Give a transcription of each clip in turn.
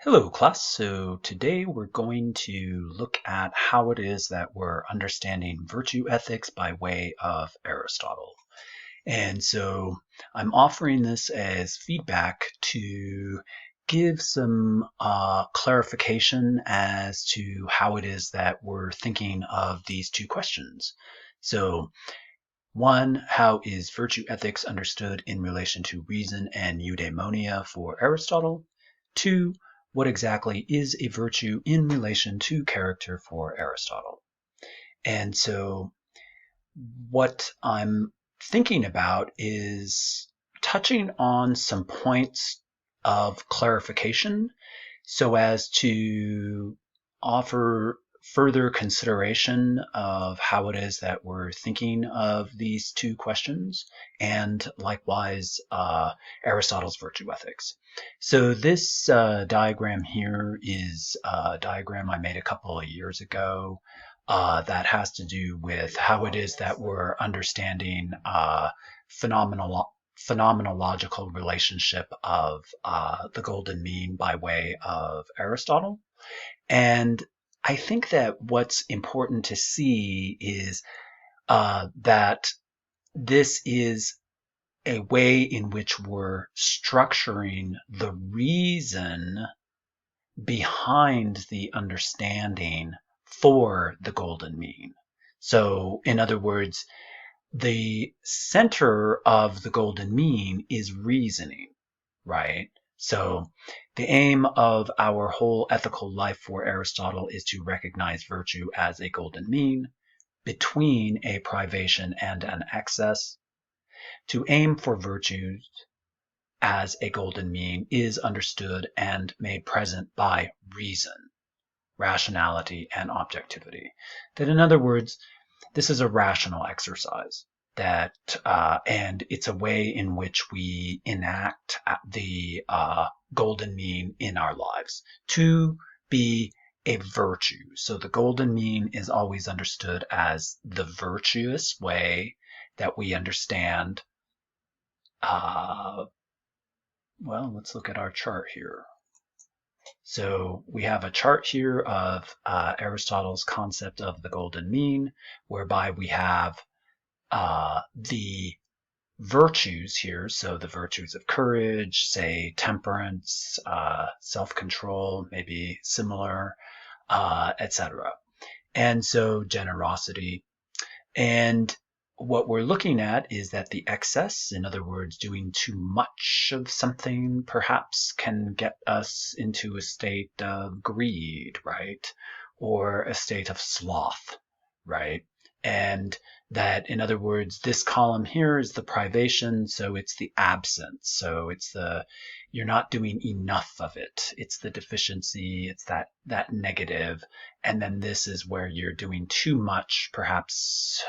Hello class, so today we're going to look at how it is that we're understanding virtue ethics by way of Aristotle. And so I'm offering this as feedback to give some clarification as to how it is that we're thinking of these two questions. So one, how is virtue ethics understood in relation to reason and eudaimonia for Aristotle? Two, what exactly is a virtue in relation to character for Aristotle? And so what I'm thinking about is touching on some points of clarification so as to offer further consideration of how it is that we're thinking of these two questions, and likewise Aristotle's virtue ethics. So this diagram here is a diagram I made a couple of years ago that has to do with how it is that we're understanding phenomenological relationship of the golden mean by way of Aristotle. And I think that what's important to see is that this is a way in which we're structuring the reason behind the understanding for the golden mean. So, in other words, the center of the golden mean is reasoning, right? So the aim of our whole ethical life for Aristotle is to recognize virtue as a golden mean between a privation and an excess. To aim for virtues as a golden mean is understood and made present by reason, rationality, and objectivity. That, in other words, this is a rational exercise that, and it's a way in which we enact the golden mean in our lives to be a virtue. So the golden mean is always understood as the virtuous way that we understand. Well, let's look at our chart here. So we have a chart here of Aristotle's concept of the golden mean, whereby we have the virtues here, so the virtues of courage, say temperance, self-control, maybe similar, etc. And so generosity. And what we're looking at is that the excess, in other words, doing too much of something, perhaps can get us into a state of greed, right? Or a state of sloth, right? And that, in other words, this column here is the privation, so it's the absence. So it's you're not doing enough of it. It's the deficiency, it's that negative. And then this is where you're doing too much, perhaps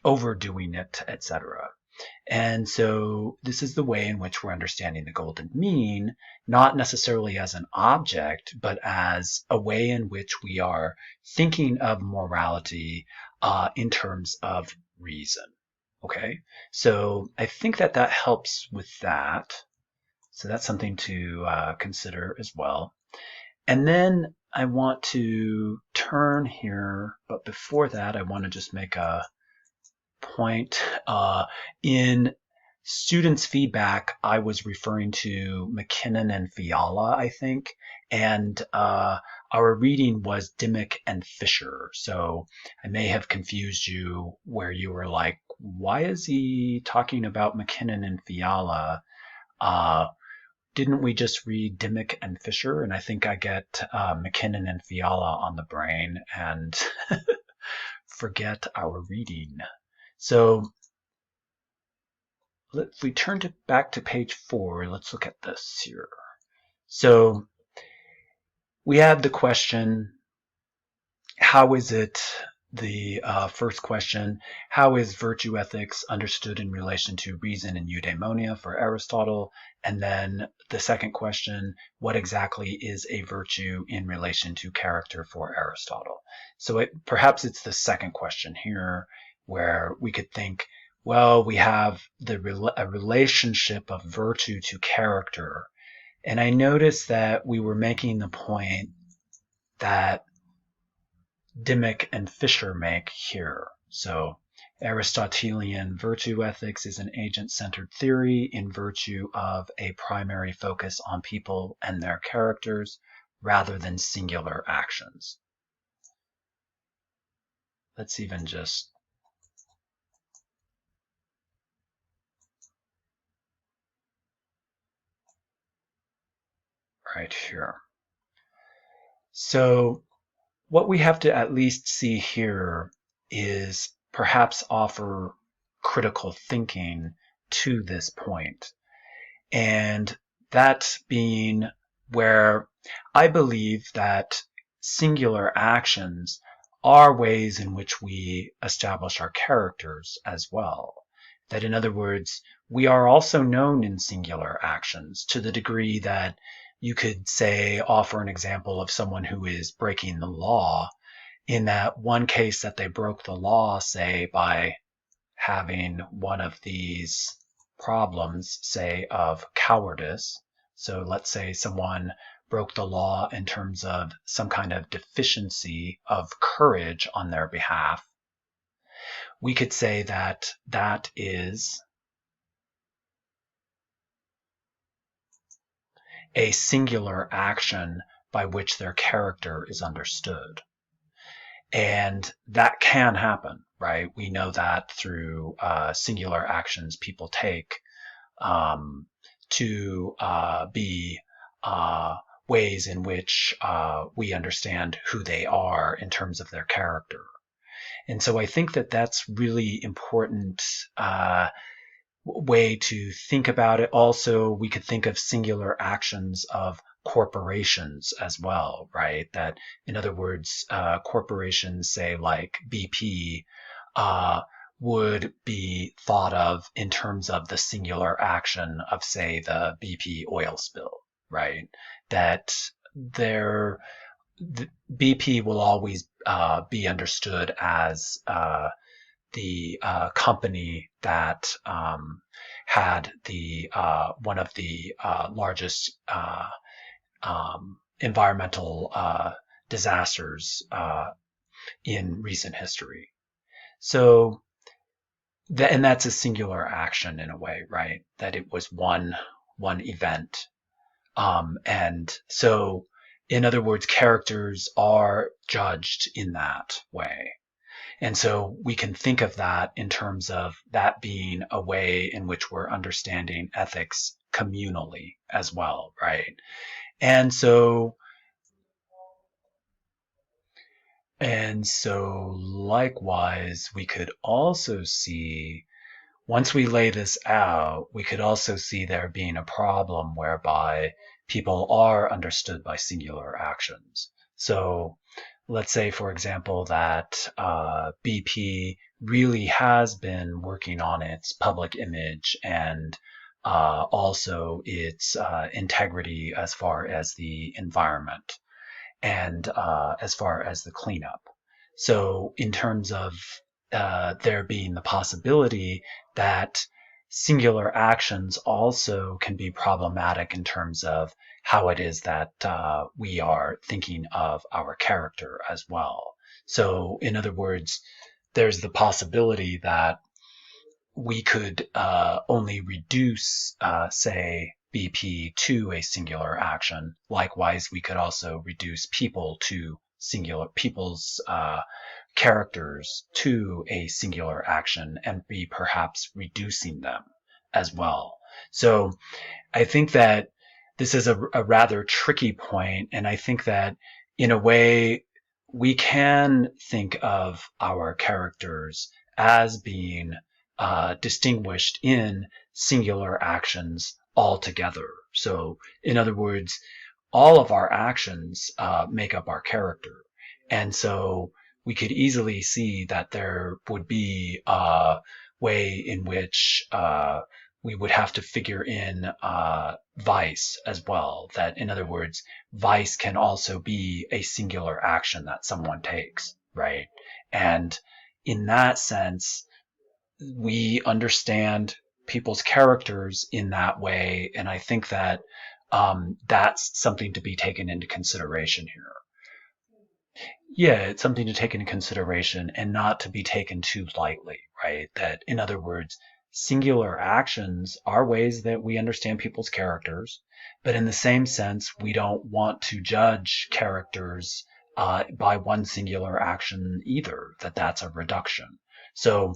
overdoing it, etc. And so this is the way in which we're understanding the golden mean, not necessarily as an object, but as a way in which we are thinking of morality in terms of reason. Okay, so I think that that helps with that. So that's something to consider as well. And then I want to turn here, but before that, I want to just make a point. In students' feedback, I was referring to McKinnon and Fiala, I think, and our reading was Dimmock and Fisher. So I may have confused you where you were like, why is he talking about McKinnon and Fiala? Didn't we just read Dimmock and Fisher? And I think I get McKinnon and Fiala on the brain and forget our reading. So if we turn back to page 4, let's look at this here. So we have the question, how is it, the first question, how is virtue ethics understood in relation to reason and eudaimonia for Aristotle? And then the second question, what exactly is a virtue in relation to character for Aristotle? So perhaps it's the second question here where we could think, well, we have a relationship of virtue to character, And I noticed that we were making the point that Dimmock and Fisher make here. So Aristotelian virtue ethics is an agent-centered theory in virtue of a primary focus on people and their characters rather than singular actions. Let's even just right here. So what we have to at least see here is perhaps offer critical thinking to this point. And that being where I believe that singular actions are ways in which we establish our characters as well. That, in other words, we are also known in singular actions to the degree that you could say, offer an example of someone who is breaking the law, in that one case that they broke the law, say, by having one of these problems, say, of cowardice. So let's say someone broke the law in terms of some kind of deficiency of courage on their behalf. We could say that that is a singular action by which their character is understood. And that can happen, right? We know that through singular actions people take to be ways in which we understand who they are in terms of their character. And so I think that that's really important way to think about it. Also, we could think of singular actions of corporations as well, right? That, in other words, corporations, say like BP, would be thought of in terms of the singular action of, say, the BP oil spill, right? That there, the BP will always be understood as the company that had the one of the largest environmental disasters in recent history. So, and that's a singular action in a way, right? That it was one event, and so, in other words, characters are judged in that way. And so we can think of that in terms of that being a way in which we're understanding ethics communally as well, right? And so, likewise, we could also see, once we lay this out, we could also see there being a problem whereby people are understood by singular actions. So let's say, for example, that BP really has been working on its public image and also its integrity as far as the environment and as far as the cleanup. So, in terms of there being the possibility that singular actions also can be problematic in terms of how it is that we are thinking of our character as well. So, in other words, there's the possibility that we could only reduce, say, BP to a singular action. Likewise, we could also reduce people to singular people's characters to a singular action and be perhaps reducing them as well. So I think that this is a rather tricky point, and I think that in a way we can think of our characters as being distinguished in singular actions altogether. So, in other words, all of our actions make up our character. And so we could easily see that there would be a way in which we would have to figure in vice as well. That, in other words, vice can also be a singular action that someone takes, right? And in that sense, we understand people's characters in that way. And I think that That's something to be taken into consideration here. Yeah, it's something to take into consideration and not to be taken too lightly, right? That, in other words, singular actions are ways that we understand people's characters, but in the same sense, we don't want to judge characters by one singular action either, that that's a reduction. So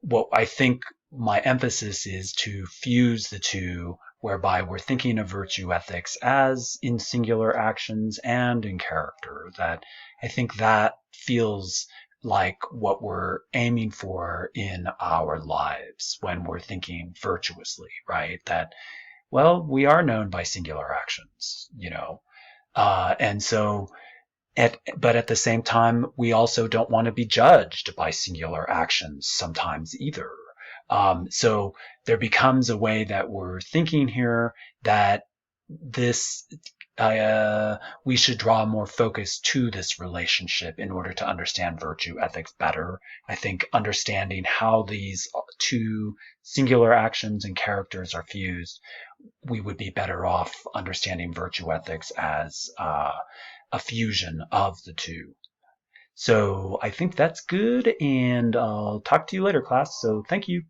what I think my emphasis is to fuse the two, whereby we're thinking of virtue ethics as in singular actions and in character. That I think that feels like what we're aiming for in our lives when we're thinking virtuously, right? That, well, we are known by singular actions, and so but at the same time, we also don't want to be judged by singular actions sometimes either. So there becomes a way that we're thinking here that this we should draw more focus to this relationship in order to understand virtue ethics better. I think understanding how these two singular actions and characters are fused, we would be better off understanding virtue ethics as a fusion of the two. So I think that's good, and I'll talk to you later, class. So thank you.